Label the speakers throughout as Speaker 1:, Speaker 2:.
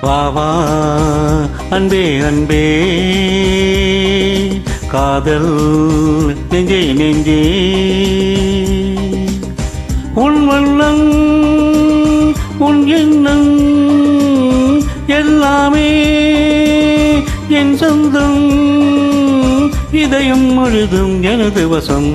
Speaker 1: வா வா அன்பே அன்பே காதல் நெஞ்சே நெஞ்சே உன் வண்ணம் உன் எண்ணம் எல்லாமே என் சொந்தம் இதயம் முழுதும் எனது வசம்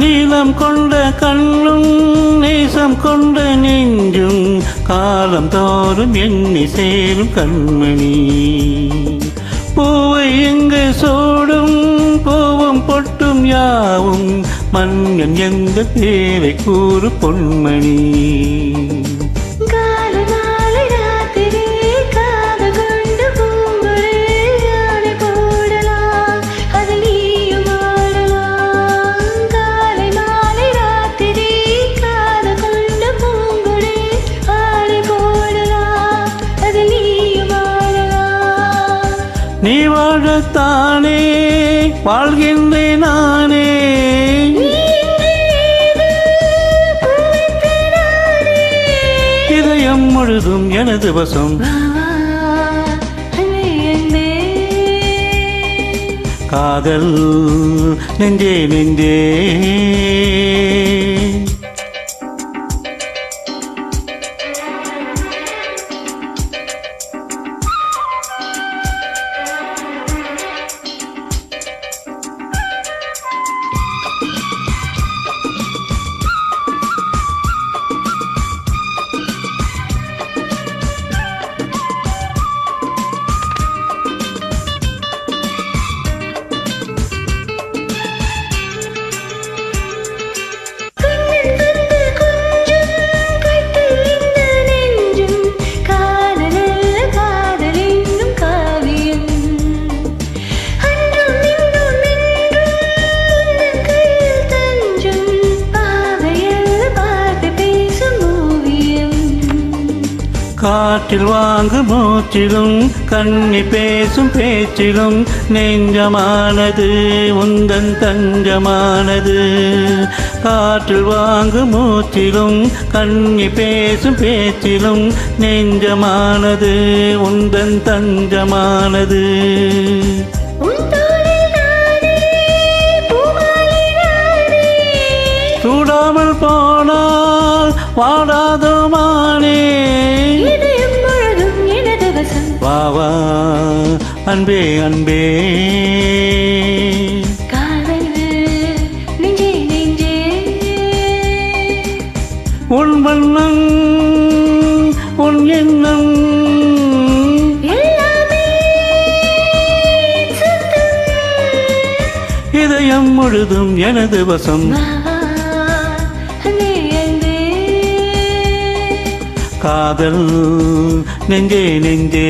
Speaker 1: நீலம் கொண்ட கண்ணும் நேசம் கொண்ட நெஞ்சும் காலம் தோறும் எண்ணி சேரும் கண்மணி பூவை எங்கு சோடும் பூவும் பொட்டும் யாவும் மன்னன் எந்த பேரை கூறு பொன்மணி நீ வாழத்தானே வாழ்கின்றேன் நானே இதயம் முழுதும் எனது வசம் காதல் நெஞ்சே நெஞ்சே காற்றில் வாங்கு மூச்சிலும் கண்ணி பேசும் பேச்சிலும் நெஞ்சமானது உந்தன் தஞ்சமானது காற்றில் வாங்கு மூச்சிலும் கண்ணி பேசும் பேச்சிலும் நெஞ்சமானது உந்தன் தஞ்சமானது சூடாமல் போனால் வாடாதோ மானே வா வா அன்பே அன்பே உன் வண்ணம் உன் எண்ணம் இதயம் முழுதும் எனது வசம் காதல் நெஞ்சே நெஞ்சே